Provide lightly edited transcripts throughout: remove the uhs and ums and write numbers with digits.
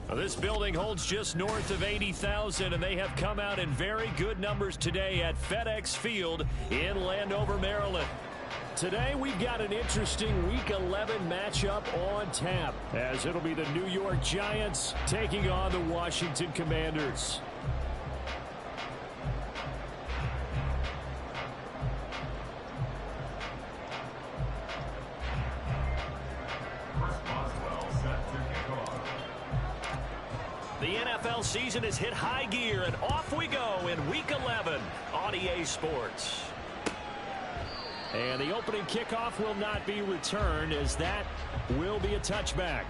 Well, this building holds just north of 80,000, and they have come out in very good numbers today at FedEx Field in Landover, Maryland. Today, we've got an interesting Week 11 matchup on tap, as it'll be the New York Giants taking on the Washington Commanders. The NFL season has hit high gear, and off we go in Week 11 on EA Sports. And the opening kickoff will not be returned, as that will be a touchback.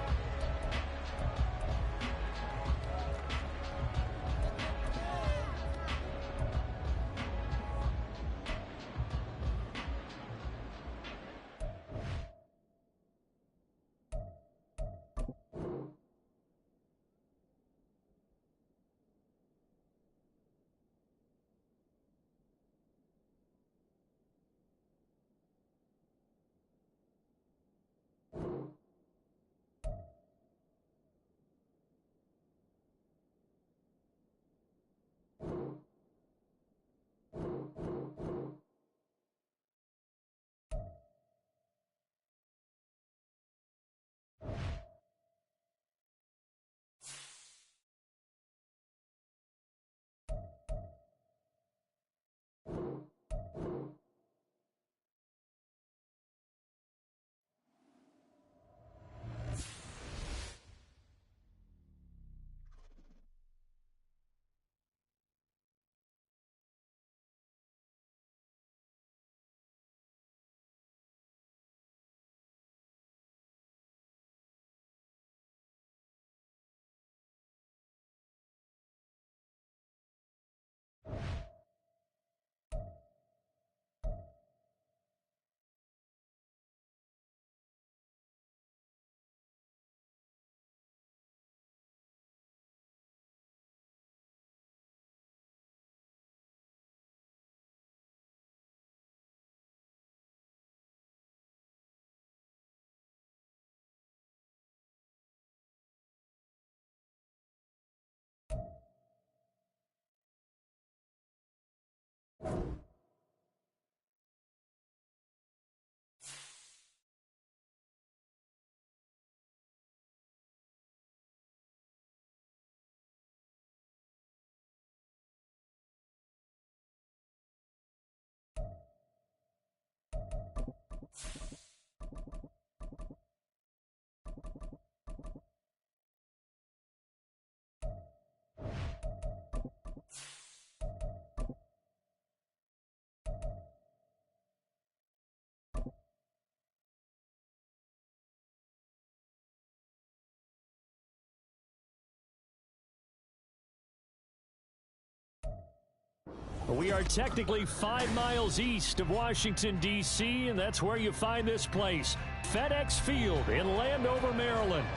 We are technically 5 miles east of Washington, D.C., and that's where you find this place, FedEx Field in Landover, Maryland.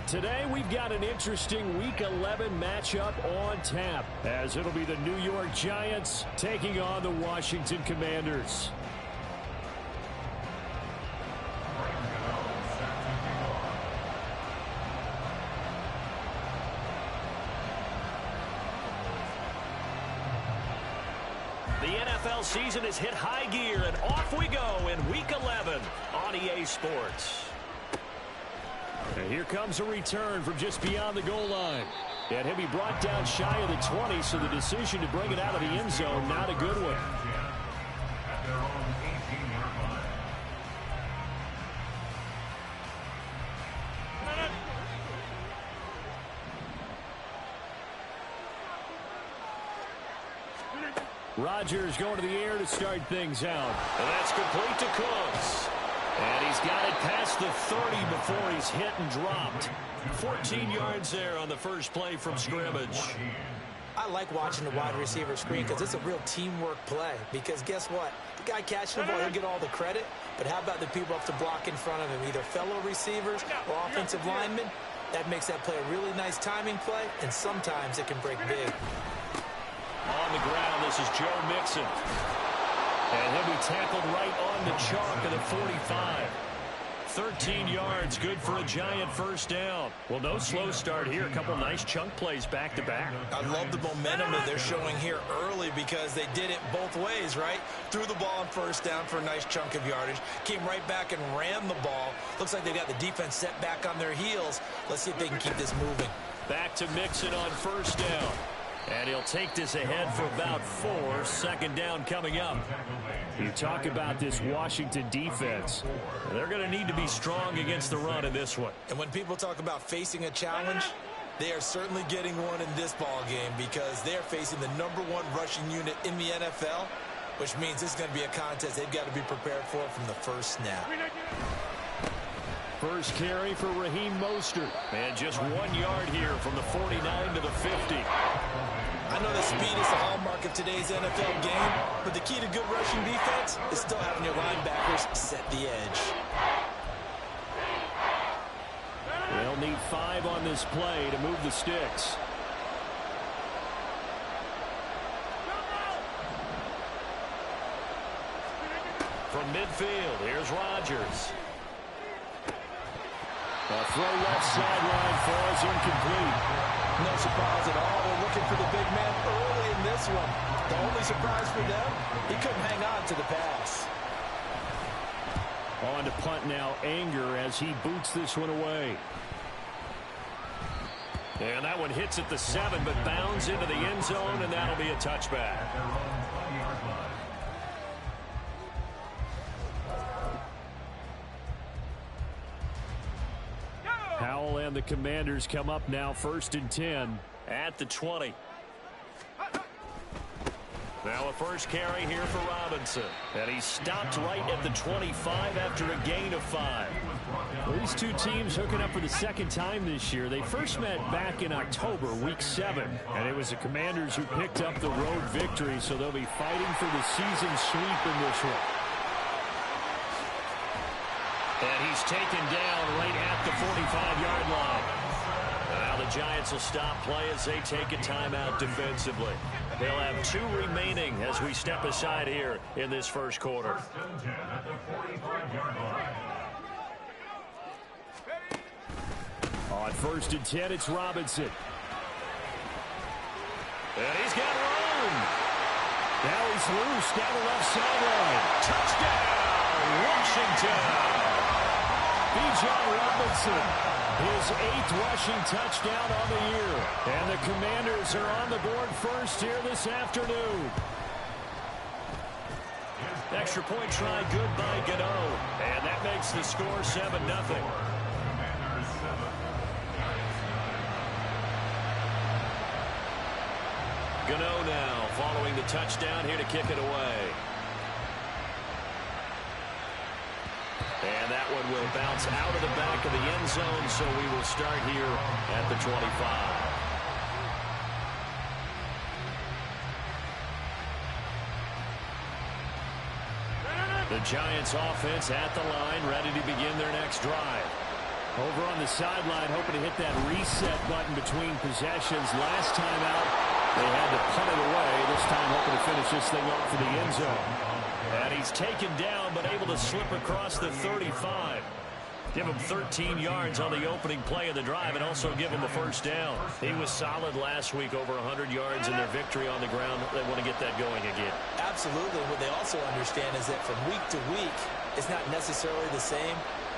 Today, we've got an interesting Week 11 matchup on tap, as it'll be the New York Giants taking on the Washington Commanders. The NFL season has hit high gear, and off we go in Week 11 on EA Sports. And here comes a return from just beyond the goal line. And he'll be brought down shy of the 20, so the decision to bring it out of the end zone, not a good one. Rodgers going to the air to start things out. And that's complete to Cooks. And he's got it past the 30 before he's hit and dropped. 14 yards there on the first play from scrimmage. I like watching the wide receiver screen because it's a real teamwork play. Because guess what? The guy catching the ball, he'll get all the credit. But how about the people up to block in front of him, either fellow receivers or offensive linemen? That makes that play a really nice timing play, and sometimes it can break big. On the ground, this is Joe Mixon. And he'll be tackled right on the chalk of the 45. 13 yards, good for a giant first down. Well, no slow start here. A couple nice chunk plays back-to-back. I love the momentum that they're showing here early because they did it both ways, right? Threw the ball on first down for a nice chunk of yardage, came right back and ran the ball. Looks like they got the defense set back on their heels. Let's see if they can keep this moving. Back to Mixon on first down. And he'll take this ahead for about 4. Second down coming up. You talk about this Washington defense. They're going to need to be strong against the run in this one. And when people talk about facing a challenge, they are certainly getting one in this ball game because they're facing the #1 rushing unit in the NFL, which means this is going to be a contest they've got to be prepared for from the first snap. First carry for Raheem Mostert. And just 1 yard here from the 49 to the 50. I know that speed is the hallmark of today's NFL game, but the key to good rushing defense is still having your linebackers set the edge. They'll need 5 on this play to move the sticks. From midfield, here's Rodgers. A throw left sideline falls incomplete. No surprise at all. They're looking for the big man early in this one. The only surprise for them, he couldn't hang on to the pass. On to punt now, Anger as he boots this one away. And that one hits at the 7, but bounds into the end zone, and that'll be a touchback. Howell and the Commanders come up now 1st and 10 at the 20. Now a first carry here for Robinson. And he stopped right at the 25 after a gain of 5. Well, these two teams hooking up for the second time this year. They first met back in October, week 7. And it was the Commanders who picked up the road victory, so they'll be fighting for the season sweep in this one. And he's taken down right at the 45-yard line. Now the Giants will stop play as they take a timeout defensively. They'll have 2 remaining as we step aside here in this first quarter. On 1st and 10, it's Robinson. And he's got room. Now he's loose down the left sideline. Touchdown, Washington. Bijan Robinson, his 8th rushing touchdown on the year. And the Commanders are on the board first here this afternoon. Extra point try good by Gano. And that makes the score 7-0. Gano now following the touchdown here to kick it away. And that one will bounce out of the back of the end zone, so we will start here at the 25. The Giants offense at the line, ready to begin their next drive. Over on the sideline, hoping to hit that reset button between possessions. Last time out, they had to punt it away. This time hoping to finish this thing off for the end zone. And he's taken down, but able to slip across the 35. Give him 13 yards on the opening play of the drive and also give him a first down. He was solid last week, over 100 yards in their victory on the ground. They want to get that going again. Absolutely. What they also understand is that from week to week, it's not necessarily the same,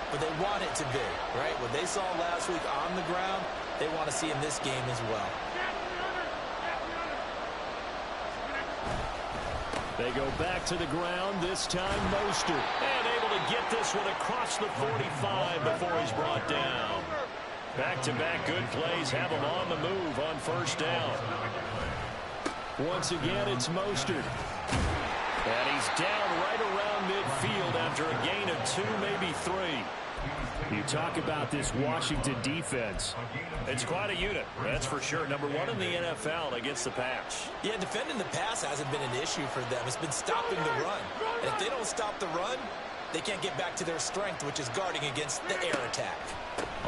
but they want it to be, right? What they saw last week on the ground, they want to see in this game as well. They go back to the ground, this time Mostert. And able to get this one across the 45 before he's brought down. Back-to-back good plays have him on the move on first down. Once again, it's Mostert. And he's down right around midfield after a gain of 2, maybe 3. You talk about this Washington defense. It's quite a unit, that's for sure. #1 in the NFL against the pass. Yeah, defending the pass hasn't been an issue for them. It's been stopping the run. And if they don't stop the run, they can't get back to their strength, which is guarding against the air attack.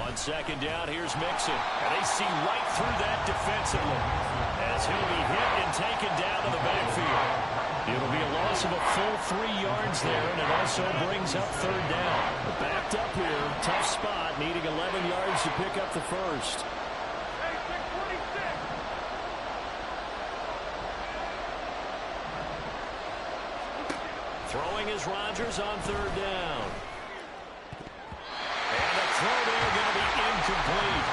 On second down, here's Mixon. And they see right through that defensively as he'll be hit and taken down to the backfield. It'll be a loss of a full 3 yards there, and it also brings up third down. Backed up here, tough spot, needing 11 yards to pick up the first. Throwing is Rodgers on third down. And the throw there going to be incomplete.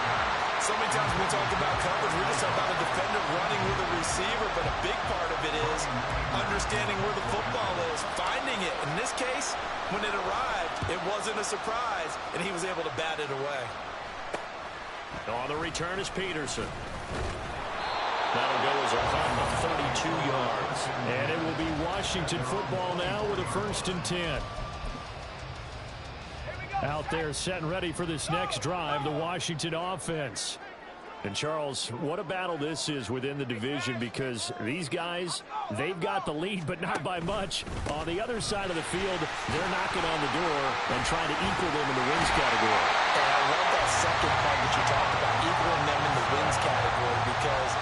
So many times when we talk about coverage, we just talk about a defender running with a receiver, but a big part of it is understanding where the football is, finding it. In this case, when it arrived, it wasn't a surprise, and he was able to bat it away. On the return is Peterson. That'll go as a punt of 32 yards. And it will be Washington football now with a 1st and 10. Out there set and ready for this next drive, the Washington offense. And, Charles, what a battle this is within the division, because these guys, they've got the lead, but not by much. On the other side of the field, they're knocking on the door and trying to equal them in the wins category. And I love that second part that you talked about, equaling them in the wins category, because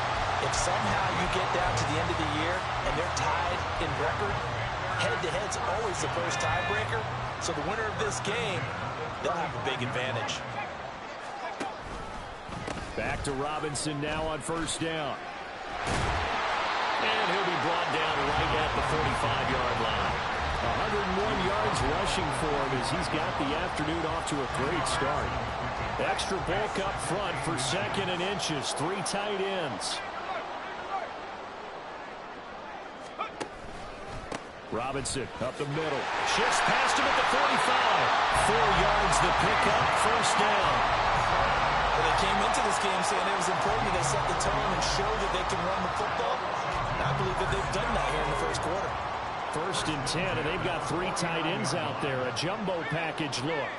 if somehow you get down to the end of the year and they're tied in record, head-to-head's always the first tiebreaker. So the winner of this game, they'll have a big advantage. Back to Robinson now on 1st down. And he'll be brought down right at the 45-yard line. 101 yards rushing for him as he's got the afternoon off to a great start. Extra bulk up front for 2nd and inches. 3 tight ends. Robinson up the middle. Shifts past him at the 45. 4 yards the pickup. 1st down. Well, they came into this game saying it was important that they set the tone and show that they can run the football. And I believe that they've done that here in the first quarter. 1st and 10, and they've got 3 tight ends out there. A jumbo package look.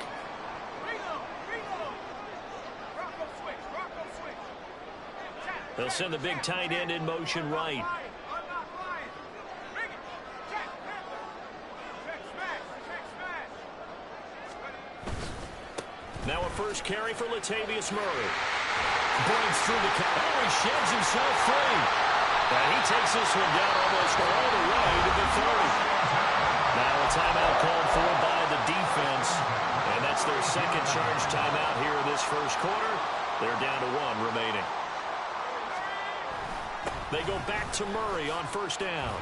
They'll send the big tight end in motion right. Now a first carry for Latavius Murray. Breaks through the count. Oh, he sheds himself free. And he takes this one down almost all the way to the 30. Now a timeout called for by the defense. And that's their 2nd charge timeout here in this first quarter. They're down to 1 remaining. They go back to Murray on 1st down.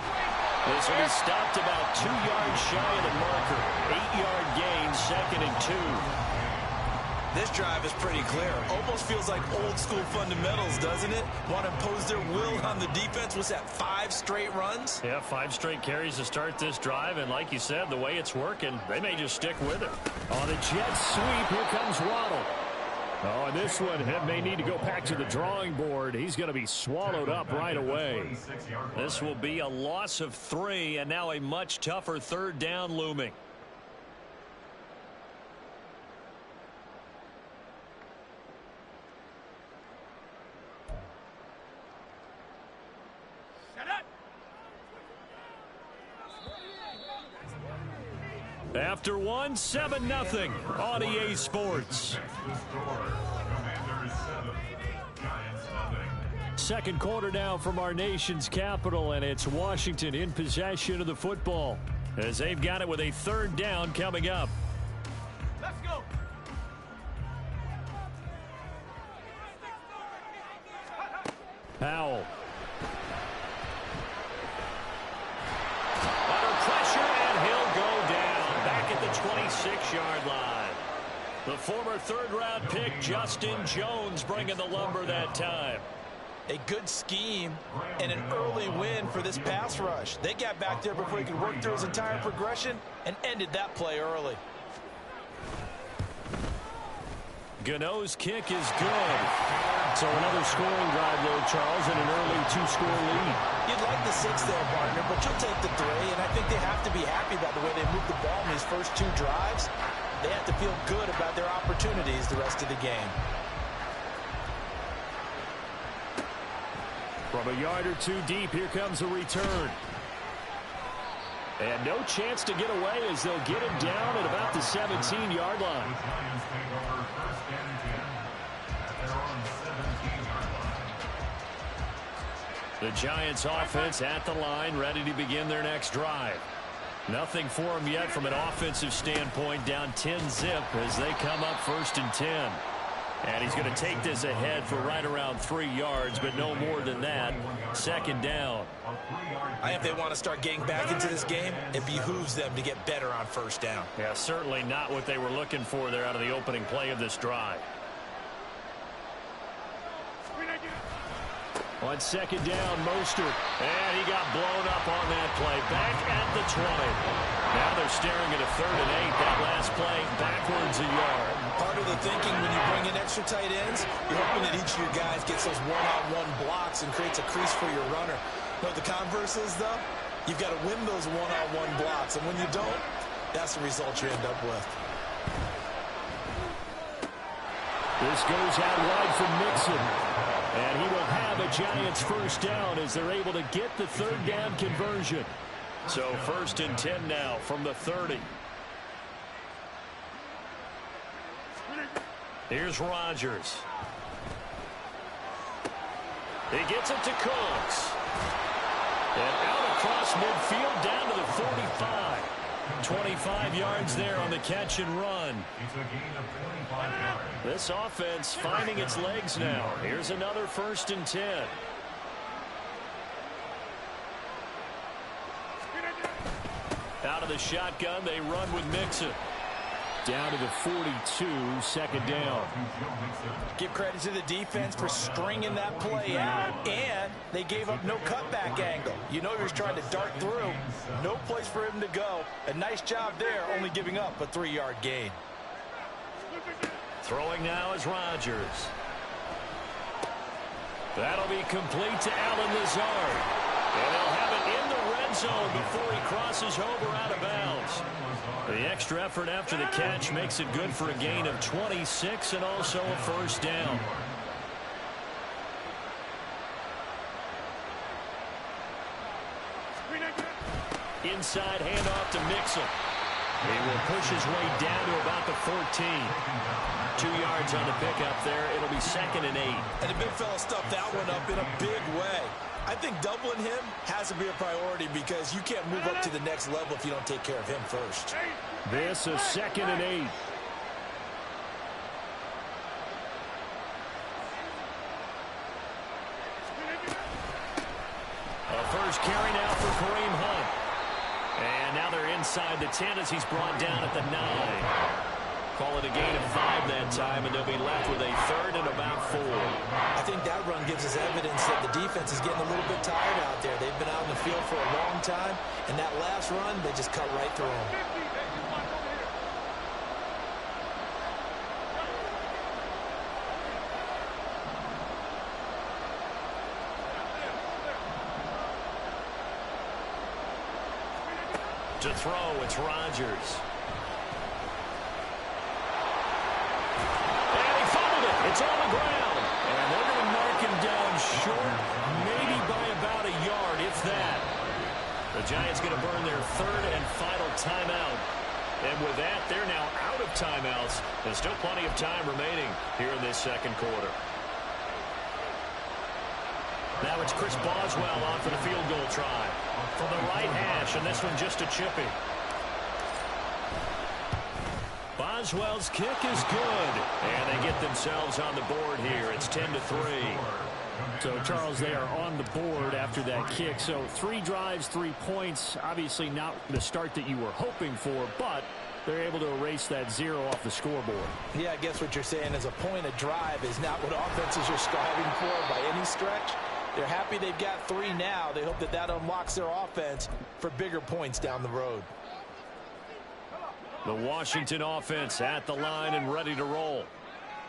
This will be stopped about 2 yards shy of the marker. 8-yard gain, 2nd and 2. This drive is pretty clear. Almost feels like old school fundamentals, doesn't it? Want to impose their will on the defense. Was that 5 straight runs? Yeah, 5 straight carries to start this drive. And like you said, the way it's working, they may just stick with it. On the jet sweep, here comes Waddle. Oh, and this one may need to go back to the drawing board. He's going to be swallowed up right away. This will be a loss of 3, and now a much tougher 3rd down looming. After 1, 7-0 on EA Sports. 2nd quarter now from our nation's capital, and it's Washington in possession of the football as they've got it with a 3rd down coming up. Let's go. Powell. Under pressure, and he'll go down back at the 26-yard line. The former 3rd-round pick, Justin Jones, bringing the lumber that time. A good scheme and an early win for this pass rush. They got back there before he could work through his entire progression and ended that play early. Gano's kick is good. So another scoring drive there, Charles, and an early 2-score lead. You'd like the 6 there, partner, but you'll take the 3, and I think they have to be happy about the way they moved the ball in these first 2 drives. They have to feel good about their opportunities the rest of the game. From a yard or 2 deep, here comes a return. And no chance to get away as they'll get him down at about the 17-yard line. The Giants offense at the line, ready to begin their next drive. Nothing for them yet from an offensive standpoint, down 10-zip as they come up 1st and 10. And he's going to take this ahead for right around 3 yards, but no more than that. 2nd down. I think if they want to start getting back into this game, it behooves them to get better on 1st down. Yeah, certainly not what they were looking for there out of the opening play of this drive. On 2nd down, Mostert. And he got blown up on that play. Back at the 20. Now they're staring at a 3rd and 8. That last play backwards a yard. Part of the thinking when you bring in extra tight ends, you're hoping that each of your guys gets those one-on-one blocks and creates a crease for your runner. But the converse is, though, you've got to win those one-on-one blocks. And when you don't, that's the result you end up with. This goes out wide for Mixon. And he will have a Giants 1st down as they're able to get the 3rd down conversion. So 1st and 10 now from the 30. Here's Rodgers. He gets it to Cooks. And out across midfield down to the 45. 25 yards there on the catch and run. This offense finding its legs now. Here's another 1st and 10. Out of the shotgun, they run with Mixon. Down to the 42, 2nd down. Give credit to the defense for stringing that play out, and they gave up no cutback angle. You know he was trying to dart through. No place for him to go. A nice job there, only giving up a 3-yard gain. Throwing now is Rodgers. That'll be complete to Allen Lazard. And they'll have it in the red zone before he crosses over out of bounds. The extra effort after the catch makes it good for a gain of 26 and also a 1st down. Inside handoff to Mixon. He will push his way down to about the 14. 2 yards on the pickup there. It'll be 2nd and 8. And the big fella stuffed that one up in a big way. I think doubling him has to be a priority because you can't move up to the next level if you don't take care of him first. This is 2nd and 8. A first carry now for Kareem Hunt. And now they're inside the 10 as he's brought down at the 9. Call it a gain of 5 that time, and they'll be left with a 3rd and about 4. I think that run gives us evidence that the defense is getting a little bit tired out there. They've been out in the field for a long time, and that last run, they just cut right through them. To throw, it's Rodgers. It's on the ground, and they're going to mark him down short, maybe by about a yard, if that. The Giants going to burn their 3rd and final timeout. And with that, they're now out of timeouts. There's still plenty of time remaining here in this 2nd quarter. Now it's Chris Boswell on for the field goal try. From the right hash, and this one just a chippy. Boswell's kick is good, and they get themselves on the board here. It's 10-3. So, Charles, they are on the board after that kick. So 3 drives, 3 points. Obviously not the start that you were hoping for, but they're able to erase that 0 off the scoreboard. Yeah, I guess what you're saying is a point a drive is not what offenses are striving for by any stretch. They're happy they've got 3 now. They hope that that unlocks their offense for bigger points down the road. The Washington offense at the line and ready to roll.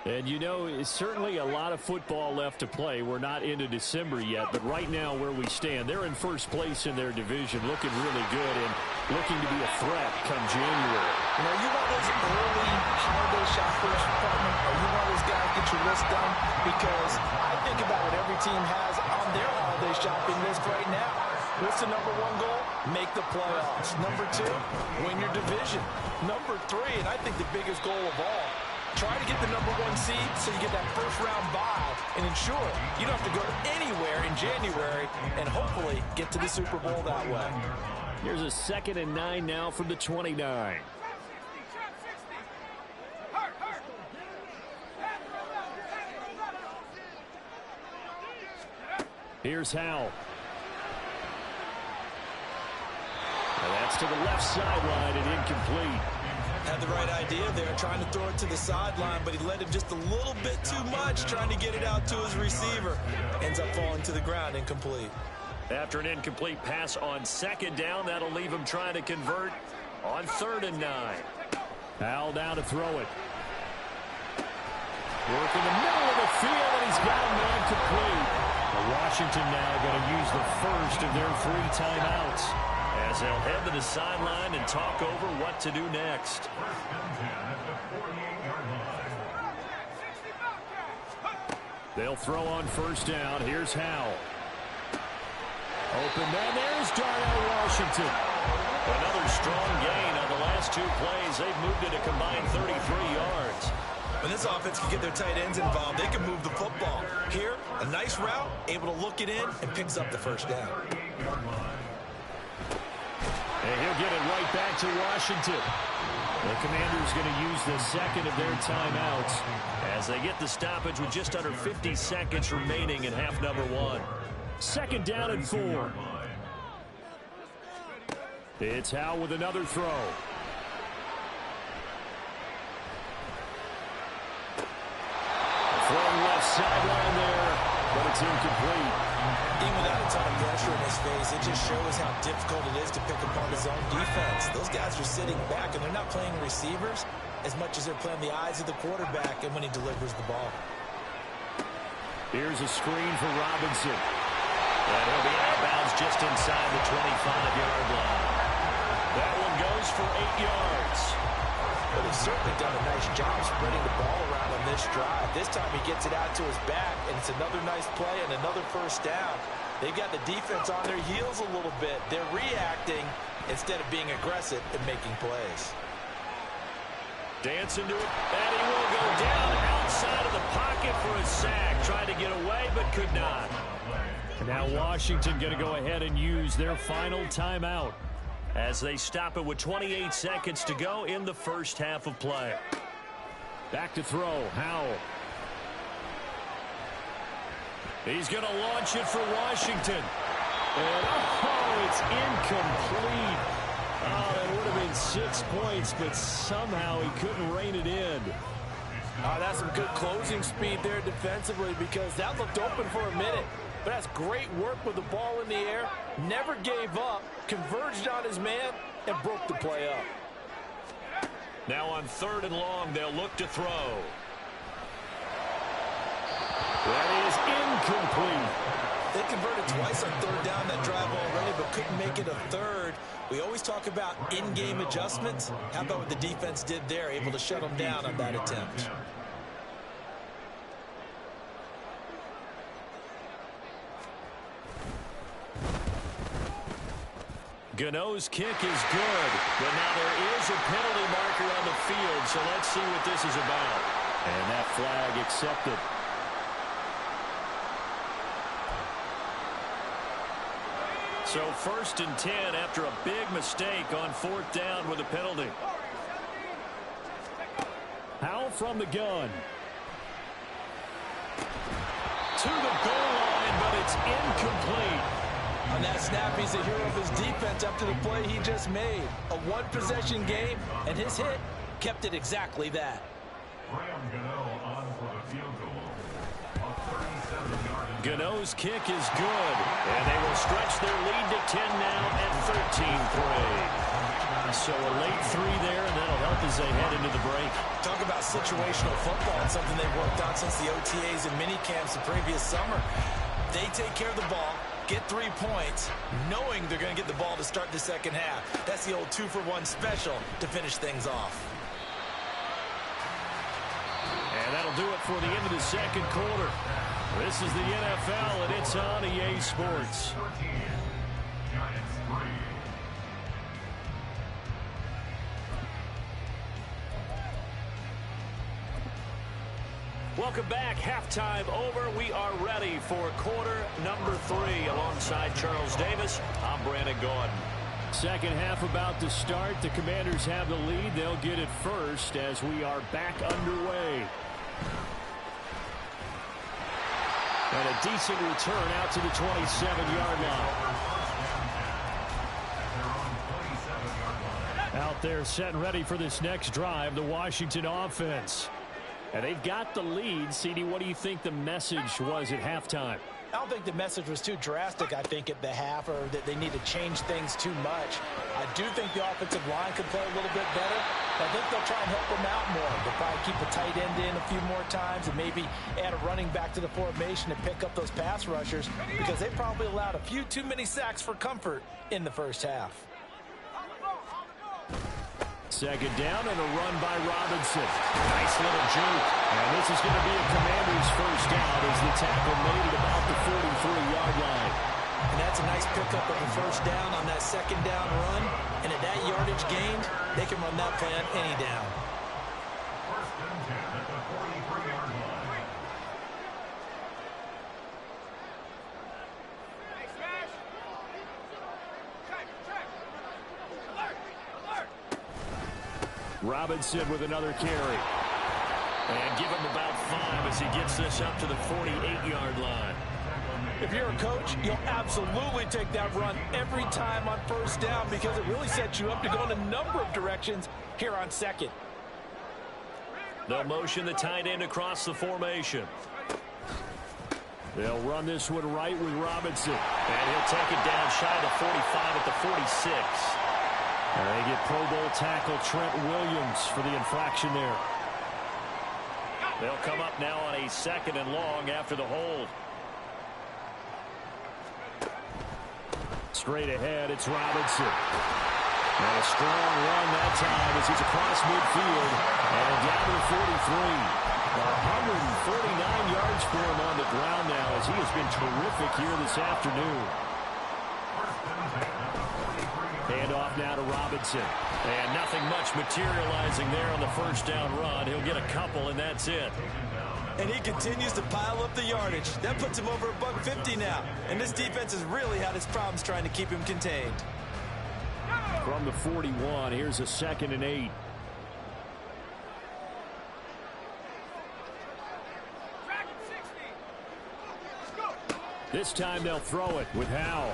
And, you know, it's certainly a lot of football left to play. We're not into December yet, but right now where we stand, they're in first place in their division, looking really good and looking to be a threat come January. You know, you want those early holiday shoppers, partner, or you want those guys get your list done? Because I think about what every team has on their holiday shopping list right now. What's the number 1 goal? Make the playoffs. Number 2, win your division. Number 3, and I think the biggest goal of all, Try to get the #1 seed so you get that first-round bye and ensure you don't have to go anywhere in January and hopefully get to the Super Bowl that way. Here's a 2nd and 9 now from the 29. Here's Howell. And that's to the left sideline and incomplete. Had the right idea there, trying to throw it to the sideline, but he led him just a little bit too much, trying to get it out to his receiver. Ends up falling to the ground, incomplete. After an incomplete pass on 2nd down, that'll leave him trying to convert on 3rd and 9. Howell down to throw it. Work in the middle of the field, and he's got a man complete. Washington now going to use the first of their 3 timeouts as they'll head to the sideline and talk over what to do next. They'll throw on 1st down. Here's Howell. Open man. There's Darnell Washington. Another strong gain on the last 2 plays. They've moved it a combined 33 yards. When this offense can get their tight ends involved, they can move the football. Here, a nice route, able to look it in, and picks up the 1st down. And he'll get it right back to Washington. The Commanders going to use the 2nd of their timeouts as they get the stoppage with just under 50 seconds remaining in half number 1. 2nd down and 4. It's Howell with another throw. From left sideline there, but it's incomplete. Even without a ton of pressure in his face, it just shows how difficult it is to pick apart his own defense. Those guys are sitting back, and they're not playing receivers as much as they're playing the eyes of the quarterback and when he delivers the ball. Here's a screen for Robinson. And he'll be out of bounds just inside the 25-yard line. That one goes for 8 yards. But he's certainly done a nice job spreading the ball around on this drive. This time he gets it out to his back, and it's another nice play and another 1st down. They've got the defense on their heels a little bit. They're reacting instead of being aggressive and making plays. Dancing to it, and he will go down outside of the pocket for a sack. Tried to get away, but could not. And now Washington going to go ahead and use their final timeout as they stop it with 28 seconds to go in the 1st half of play. Back to throw, Howell. He's going to launch it for Washington. And, it's incomplete. Oh, that would have been 6 points, but somehow he couldn't rein it in. That's some good closing speed there defensively, because that looked open for a minute. But that's great work with the ball in the air. Never gave up, converged on his man, and broke the play up. Now on 3rd and long, they'll look to throw. That is incomplete. They converted twice on 3rd down that drive already, but couldn't make it a 3rd. We always talk about in-game adjustments. How about what the defense did there, able to shut them down on that attempt? Gano's kick is good, but now there is a penalty marker on the field, so let's see what this is about. And that flag accepted. So 1st and 10 after a big mistake on 4th down with a penalty. Howell from the gun. To the goal line, but it's incomplete. On that snap, he's a hero of his defense up to the play he just made. A one-possession game, and his hit kept it exactly that. Gano's kick is good, and they will stretch their lead to 10 now at 13-3. So a late 3 there, and that'll help as they head into the break. Talk about situational football. It's something they've worked on since the OTAs and mini camps the previous summer. They take care of the ball, get 3 points, knowing they're going to get the ball to start the 2nd half. That's the old 2-for-1 special to finish things off. And that'll do it for the end of the 2nd quarter. This is the NFL, and it's on EA Sports. Welcome back. Halftime over. We are ready for quarter number 3. Alongside Charles Davis, I'm Brandon Gordon. Second half about to start. The Commanders have the lead. They'll get it first as we are back underway. And a decent return out to the 27-yard line. Out there set and ready for this next drive, the Washington offense. And they've got the lead. CD, what do you think the message was at halftime? I don't think the message was too drastic, I think, at the half, or that they need to change things too much. I do think the offensive line could play a little bit better. I think they'll try and help them out more. They'll probably keep a tight end in a few more times and maybe add a running back to the formation to pick up those pass rushers, because they probably allowed a few too many sacks for comfort in the first half. Second down and a run by Robinson. Nice little juke. And this is going to be a Commander's first down as the tackle made it about the 43-yard line. And that's a nice pickup of a first down on that second down run. And at that yardage gained, they can run that play on any down. First and 10 at the 43-yard line. Robinson with another carry. And give him about 5 as he gets this up to the 48-yard line. If you're a coach, you'll absolutely take that run every time on first down, because it really sets you up to go in a number of directions here on second. They'll motion the tight end across the formation. They'll run this one right with Robinson. And he'll take it down shy of the 45 at the 46. And they get Pro Bowl tackle Trent Williams for the infraction there. They'll come up now on a second and long after the hold. Straight ahead, it's Robinson. And a strong run that time as he's across midfield and down to the 43. 149 yards for him on the ground now as he has been terrific here this afternoon. Hand off now to Robinson. And nothing much materializing there on the first down run. He'll get a couple, and that's it. And he continues to pile up the yardage. That puts him over $150 now. And this defense has really had its problems trying to keep him contained. From the 41, here's a 2nd and 8. This time they'll throw it with Howe.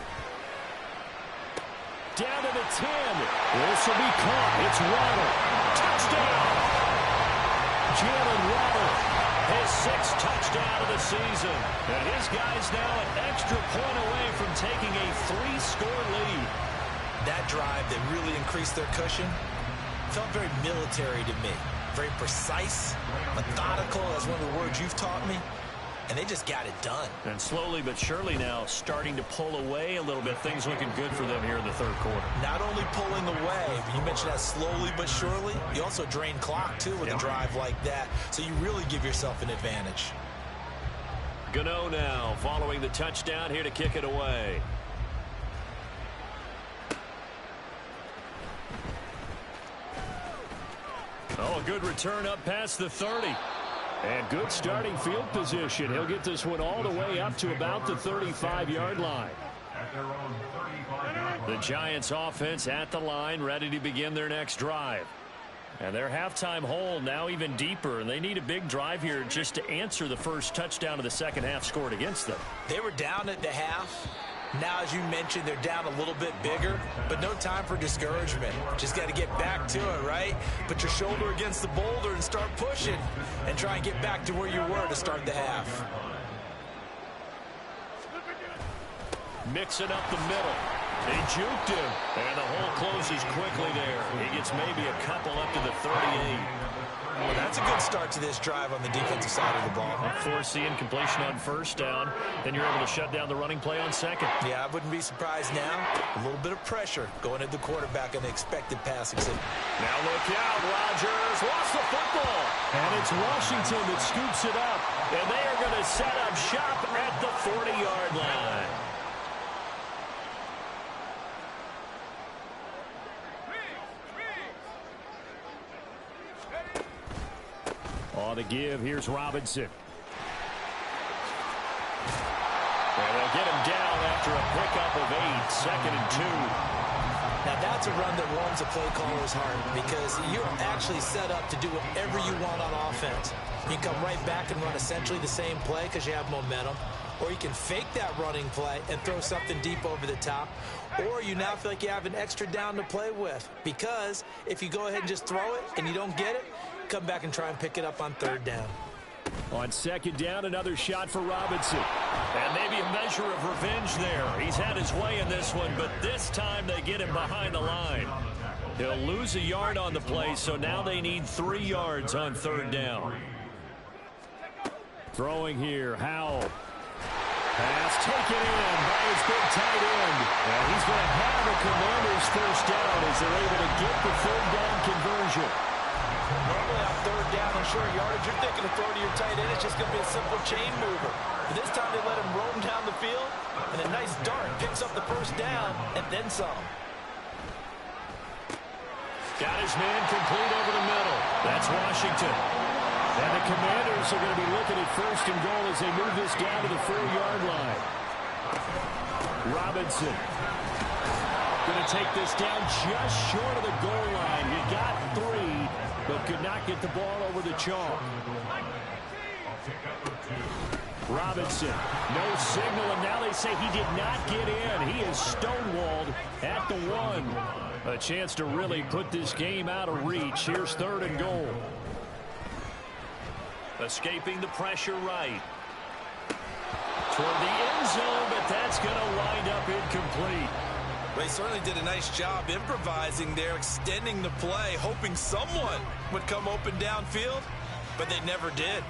Down to the 10. This will be caught. It's Waddle. Touchdown! Jalen Waddle, his 6th touchdown of the season. And his guy's now an extra point away from taking a 3-score lead. That drive that really increased their cushion felt very military to me. Very precise, methodical, as one of the words you've taught me. And they just got it done. And slowly but surely now starting to pull away a little bit. Things looking good for them here in the third quarter. Not only pulling away, but you mentioned that slowly but surely. You also drain clock, too, with a drive like that. So you really give yourself an advantage. Gano now following the touchdown here to kick it away. Oh, a good return up past the 30. And good starting field position. He'll get this one all the way up to about the 35-yard line. The Giants offense at the line, ready to begin their next drive. And their halftime hole now even deeper, and they need a big drive here just to answer the first touchdown of the second half scored against them. They were down at the half. Now, as you mentioned, they're down a little bit bigger, but no time for discouragement. Just got to get back to it, right? Put your shoulder against the boulder and start pushing and try and get back to where you were to start the half. Mixing up the middle. He juked him, and the hole closes quickly there. He gets maybe a couple up to the 38. Well, that's a good start to this drive on the defensive side of the ball. Force the incompletion on first down. Then you're able to shut down the running play on second. Yeah, I wouldn't be surprised now. A little bit of pressure going at the quarterback on the expected passing signal. Now look out, Rodgers lost the football. And it's Washington that scoops it up. And they are going to set up shop at the 40-yard line. On the give, here's Robinson. And they'll get him down after a pickup of 8, 2nd and 2. Now, that's a run that warms a play caller's heart because you're actually set up to do whatever you want on offense. You can come right back and run essentially the same play because you have momentum, or you can fake that running play and throw something deep over the top, or you now feel like you have an extra down to play with because if you go ahead and just throw it and you don't get it, come back and try and pick it up on 3rd down. On 2nd down, another shot for Robinson. And maybe a measure of revenge there. He's had his way in this one, but this time they get him behind the line. He'll lose a yard on the play, so now they need 3 yards on 3rd down. Throwing here, Howell. Pass taken in by his big tight end. And he's going to have the Commanders' 1st down as they're able to get the 3rd down conversion. Normally on 3rd down and short yardage, you're thinking of throwing to your tight end. It's just going to be a simple chain mover. But this time they let him roam down the field, and a nice dart picks up the 1st down and then some. Got his man complete over the middle. That's Washington. And the Commanders are going to be looking at 1st and goal as they move this down to the 4-yard line. Robinson going to take this down just short of the goal line. He got 3, but could not get the ball over the chalk. Robinson, no signal, and now they say he did not get in. He is stonewalled at the 1. A chance to really put this game out of reach. Here's 3rd and goal. Escaping the pressure right. Toward the end zone, but that's going to wind up incomplete. They certainly did a nice job improvising there, extending the play, hoping someone would come open downfield, but they never did.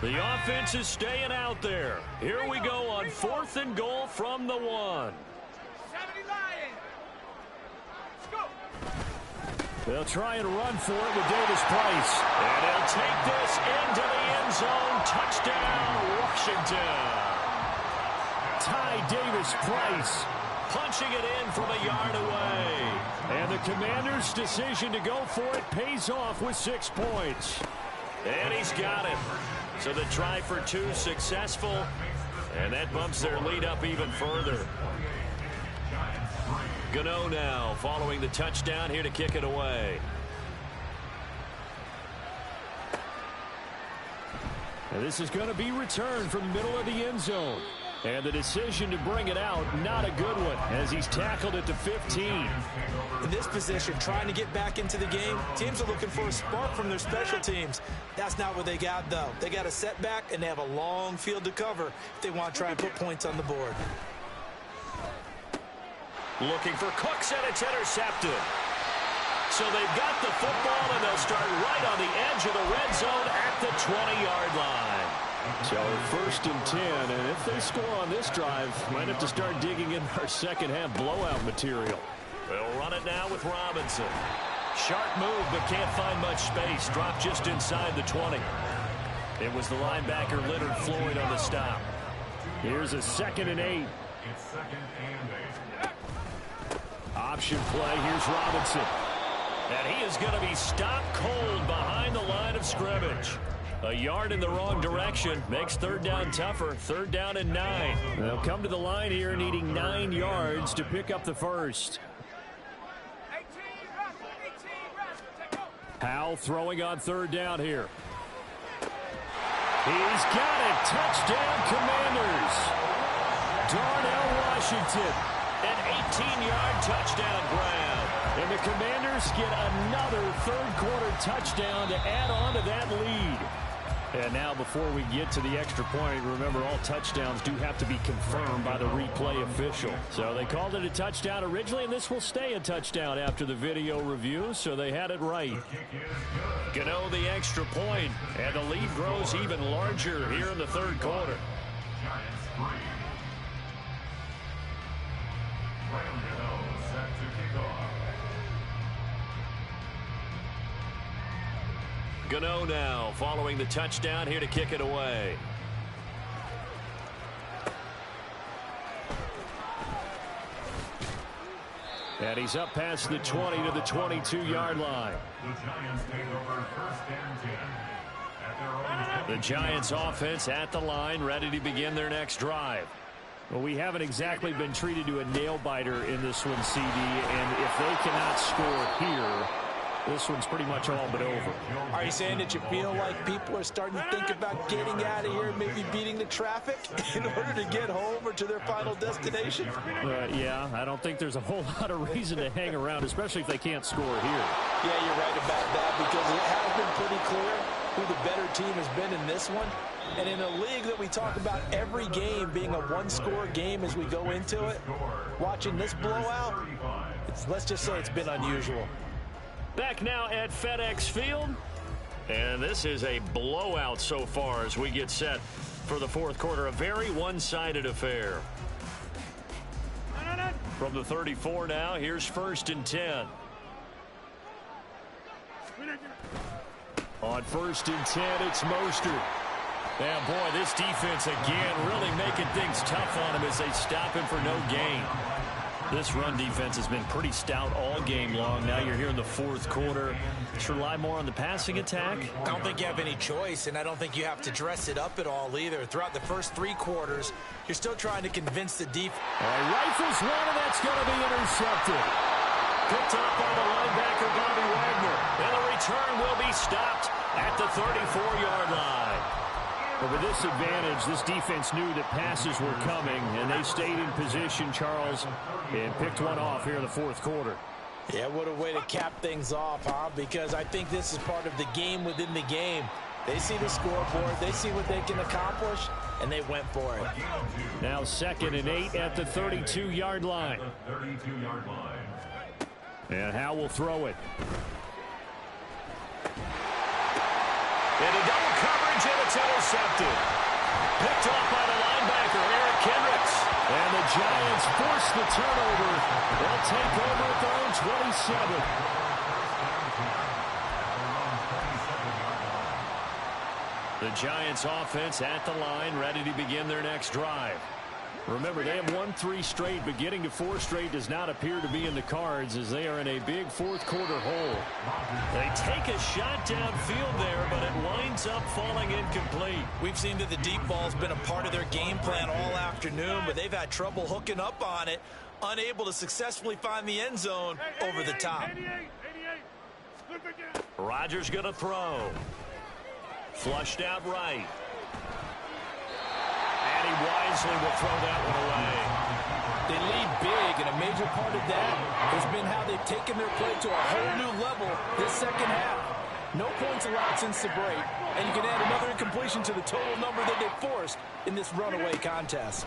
The offense is staying out there. Here we go on 4th and goal from the 1. They'll try and run for it with Davis Price. And he'll take this into the end zone. Touchdown, Washington. Ty Davis Price punching it in from a yard away. And the Commanders' decision to go for it pays off with 6 points. And he's got it. So the try for 2 successful. And that bumps their lead up even further. Gano now following the touchdown here to kick it away. And this is going to be returned from the middle of the end zone. And the decision to bring it out, not a good one, as he's tackled at the 15. In this position, trying to get back into the game, teams are looking for a spark from their special teams. That's not what they got, though. They got a setback, and they have a long field to cover if they want to try and put points on the board. Looking for Cooks, and it's intercepted. So they've got the football, and they'll start right on the edge of the red zone at the 20-yard line. So 1st and 10, and if they score on this drive, might have to start digging in our second-half blowout material. They'll run it now with Robinson. Sharp move, but can't find much space. Dropped just inside the 20. It was the linebacker Leonard Floyd on the stop. Here's a 2nd and 8. Option play, here's Robinson. And he is going to be stopped cold behind the line of scrimmage. A yard in the wrong direction makes 3rd down tougher. 3rd down and 9. They'll come to the line here needing 9 yards to pick up the 1st. Howell throwing on 3rd down here. He's got it. Touchdown, Commanders. Darnell Washington, an 18-yard touchdown grab. And the Commanders get another 3rd quarter touchdown to add on to that lead. And now before we get to the extra point, remember all touchdowns do have to be confirmed by the replay official. So they called it a touchdown originally, and this will stay a touchdown after the video review, so they had it right. Gano the extra point, and the lead grows even larger here in the 3rd quarter. Gano now following the touchdown here to kick it away. And he's up past the 20 to the 22-yard line. The Giants take over 1st and 10 at their own 10. The Giants offense at the line, ready to begin their next drive. Well, we haven't exactly been treated to a nail-biter in this one, CD, and if they cannot score here, this one's pretty much all but over. Are you saying that you feel like people are starting to think about getting out of here, maybe beating the traffic in order to get home or to their final destination? Yeah, I don't think there's a whole lot of reason to hang around, especially if they can't score here. Yeah, you're right about that, because it has been pretty clear who the better team has been in this one. And in a league that we talk about every game being a one-score game as we go into it, watching this blowout, let's just say it's been unusual. Back now at FedEx Field. And this is a blowout so far as we get set for the fourth quarter. A very one-sided affair. From the 34 now, here's 1st and 10. On 1st and 10, it's Mostert. And boy, this defense again really making things tough on him as they stop him for no gain. This run defense has been pretty stout all game long. Now you're here in the fourth quarter. Should rely more on the passing attack? I don't think you have any choice, and I don't think you have to dress it up at all either. Throughout the first 3 quarters, you're still trying to convince the defense. Rifles one, and that's going to be intercepted. Picked up by the linebacker, Bobby Wagner. And the return will be stopped at the 34-yard line. But with this advantage, this defense knew that passes were coming, and they stayed in position, Charles, and picked one off here in the fourth quarter. Yeah, what a way to cap things off, huh? Because I think this is part of the game within the game. They see the scoreboard, they see what they can accomplish, and they went for it. Now 2nd and 8 at the 32-yard line. And Howe will throw it. And a double coverage, and it's intercepted. Picked off by the linebacker, Eric Kendricks. And the Giants force the turnover. They'll take over at their own 27. The Giants offense at the line, ready to begin their next drive. Remember, they have won 3 straight, but getting to 4 straight does not appear to be in the cards as they are in a big fourth quarter hole. They take a shot downfield there, but it winds up falling incomplete. We've seen that the deep ball's been a part of their game plan all afternoon, but they've had trouble hooking up on it, unable to successfully find the end zone over the top. Rodgers going to throw. Flushed out right. And he wisely will throw that one away. They lead big, and a major part of that has been how they've taken their play to a whole new level this second half. No points allowed since the break, and you can add another incompletion to the total number that they forced in this runaway contest.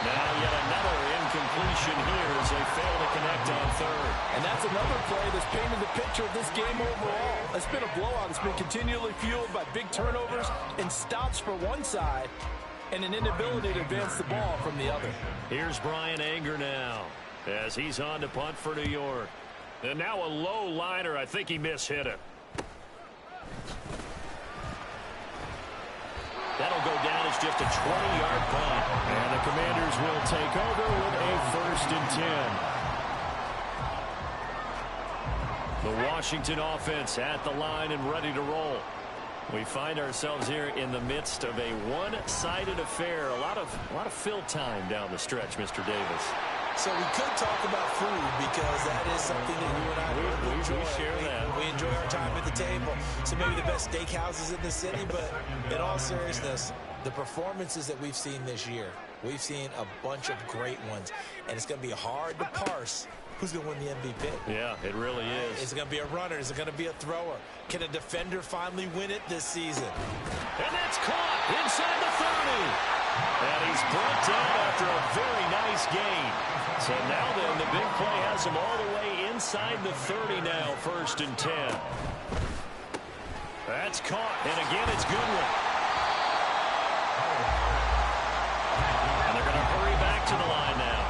Now yet another incompletion here as they fail to connect on 3rd. And that's another play that's painted the picture of this game overall. It's been a blowout. It's been continually fueled by big turnovers and stops for one side and an inability to advance the ball from the other. Here's Brian Anger now as he's on to punt for New York. And now a low liner. I think he mishit it. That'll go down as just a 20-yard punt. And the Commanders will take over with a 1st and 10. The Washington offense at the line and ready to roll. We find ourselves here in the midst of a one-sided affair. A lot of fill time down the stretch, Mr. Davis. So we could talk about food because that is something that you and I really enjoy. We share that. We enjoy our time at the table. So maybe the best steakhouses in the city, but in all seriousness, the performances that we've seen this year, we've seen a bunch of great ones, and it's going to be hard to parse who's going to win the MVP. Yeah, it really is. Is it going to be a runner? Is it going to be a thrower? Can a defender finally win it this season? And that's caught inside the 30. And he's brought down after a very nice gain. So now then, the big play has him all the way inside the 30 now, 1st and 10. That's caught, and again it's Goodwin. And they're going to hurry back to the line now.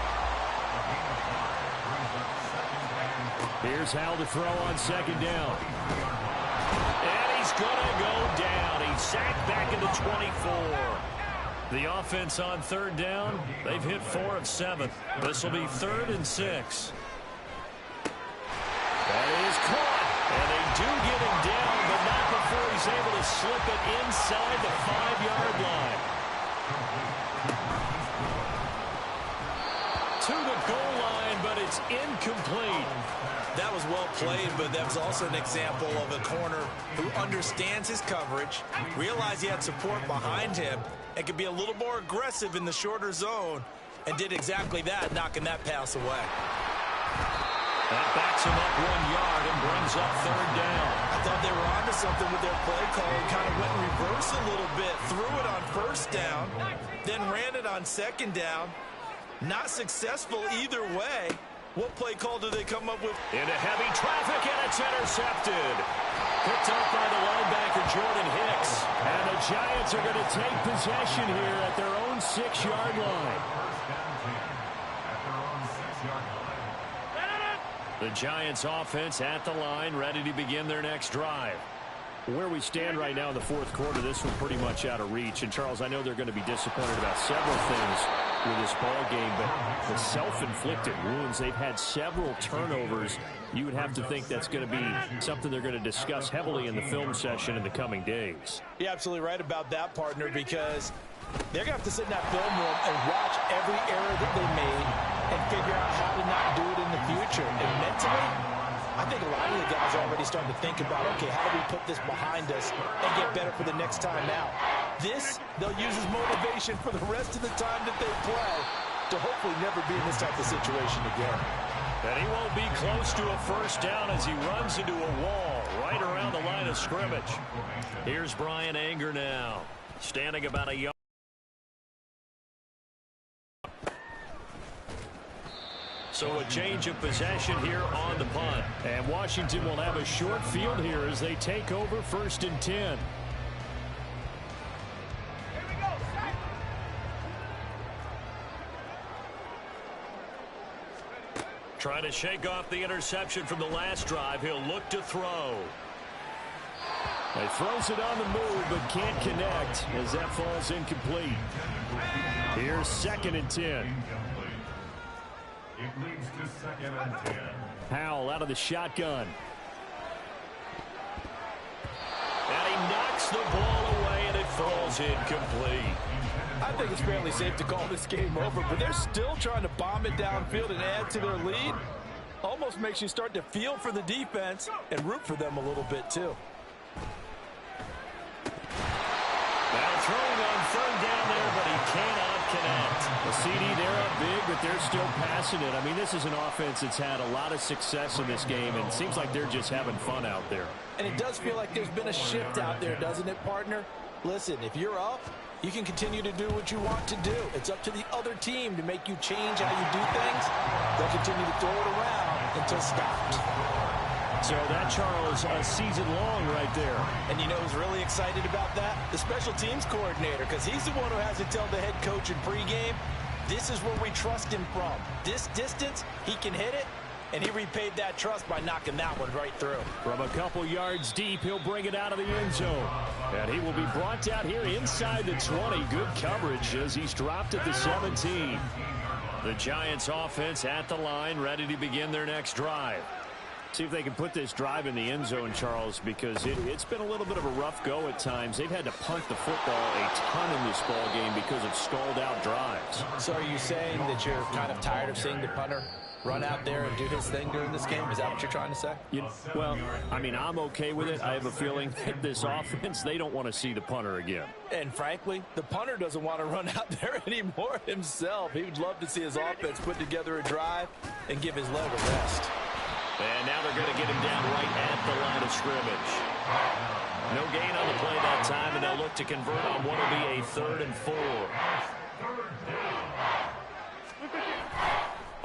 Here's Hal to throw on 2nd down. And he's going to go down. He's sacked back into 24. The offense on third down, they've hit 4 of 7. This will be 3rd and 6. That is caught, and they do get him down, but not before he's able to slip it inside the 5-yard line. To the goal line, but it's incomplete. That was well played, but that was also an example of a corner who understands his coverage, realized he had support behind him, and could be a little more aggressive in the shorter zone, and did exactly that, knocking that pass away. That backs him up 1 yard and brings up 3rd down. I thought they were onto something with their play call and kind of went in reverse a little bit, threw it on 1st down, then ran it on 2nd down. Not successful either way. What play call do they come up with? Into heavy traffic, and it's intercepted. Picked up by the linebacker, Jordan Hicks. And the Giants are going to take possession here at their own 6-yard line. The Giants offense at the line, ready to begin their next drive. Where we stand right now in the 4th quarter, this one pretty much out of reach. And, Charles, I know they're going to be disappointed about several things with this ball game, but the self-inflicted wounds, they've had several turnovers. You would have to think that's going to be something they're going to discuss heavily in the film session in the coming days. You're absolutely right about that, partner, because they're going to have to sit in that film room and watch every error that they made and figure out how to not do it in the future. And mentally, I think a lot of the guys are already starting to think about, okay, how do we put this behind us and get better for the next time out? This, they'll use as motivation for the rest of the time that they play to hopefully never be in this type of situation again. And he won't be close to a 1st down as he runs into a wall right around the line of scrimmage. Here's Brian Anger now, standing about a yard. So a change of possession here on the punt. And Washington will have a short field here as they take over 1st and 10. Trying to shake off the interception from the last drive. He'll look to throw. He throws it on the move but can't connect as that falls incomplete. Here's 2nd and 10. It leads to 2nd and 10. Howell out of the shotgun. And he knocks the ball away, and it falls incomplete. I think it's fairly safe to call this game over, but they're still trying to bomb it downfield and add to their lead. Almost makes you start to feel for the defense and root for them a little bit, too. Now throwing on 3rd down there, but he cannot connect. The CD, they're up big, but they're still passing it. I mean, this is an offense that's had a lot of success in this game, and it seems like they're just having fun out there. And it does feel like there's been a shift out there, doesn't it, partner? Listen, if you're up, you can continue to do what you want to do. It's up to the other team to make you change how you do things. They'll continue to throw it around until stopped. So that, Charles, a season long right there. And you know who's really excited about that? The special teams coordinator, because he's the one who has to tell the head coach in pregame, this is where we trust him from. This distance, he can hit it, and he repaid that trust by knocking that one right through. From a couple yards deep, he'll bring it out of the end zone. And he will be brought down here inside the 20. Good coverage as he's dropped at the 17. The Giants offense at the line, ready to begin their next drive. See if they can put this drive in the end zone, Charles, because it's been a little bit of a rough go at times. They've had to punt the football a ton in this ball game because of stalled-out drives. So are you saying that you're kind of tired of seeing the punter run out there and do his thing during this game? Is that what you're trying to say? Well, I mean, I'm okay with it. I have a feeling that this offense, they don't want to see the punter again. And frankly, the punter doesn't want to run out there anymore himself. He would love to see his offense put together a drive and give his leg a rest. And now they're going to get him down right at the line of scrimmage. No gain on the play that time, and they'll look to convert on what will be a 3rd and 4.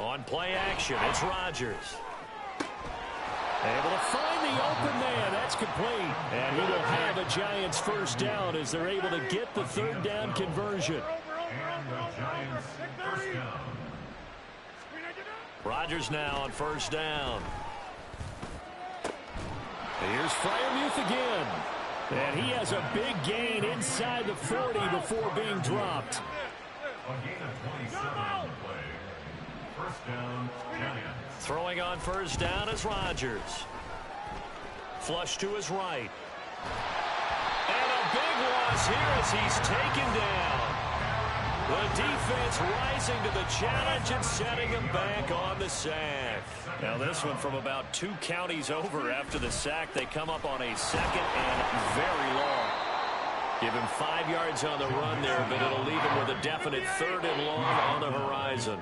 On play action, it's Rodgers. Able to find the open man. That's complete. And he will have a Giants 1st down as they're able to get the 3rd down conversion. And the Giants 1st down. Rodgers now on 1st down. Here's Freiermuth again. And he has a big gain inside the 40 before being dropped. A gain of 27 on the play. First down, Giants. Throwing on first down is Rodgers. Flush to his right. And a big loss here as he's taken down. The defense rising to the challenge and setting him back on the sack. Now this one from about 2 counties over after the sack. They come up on a second and very long. Give him 5 yards on the run there, but it'll leave him with a definite 3rd and long on the horizon.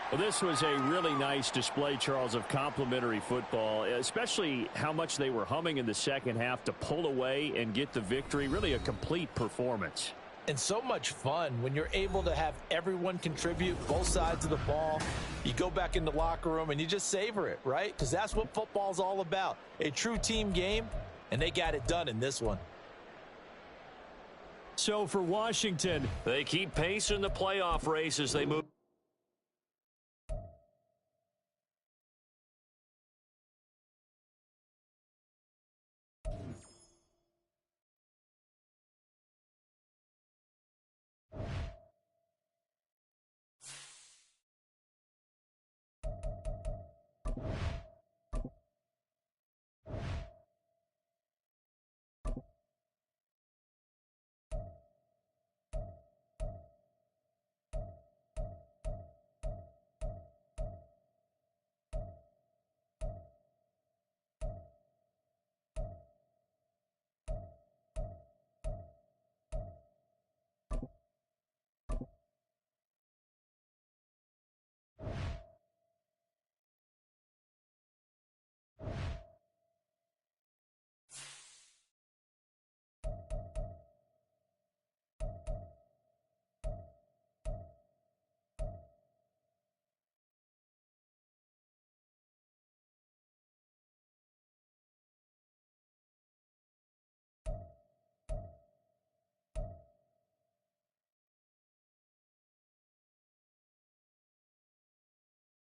Well, this was a really nice display, Charles, of complimentary football, especially how much they were humming in the second half to pull away and get the victory. Really a complete performance. And so much fun when you're able to have everyone contribute, both sides of the ball. You go back in the locker room and you just savor it, right? Because that's what football's all about. A true team game, and they got it done in this one. So for Washington, they keep pace in the playoff race as they move.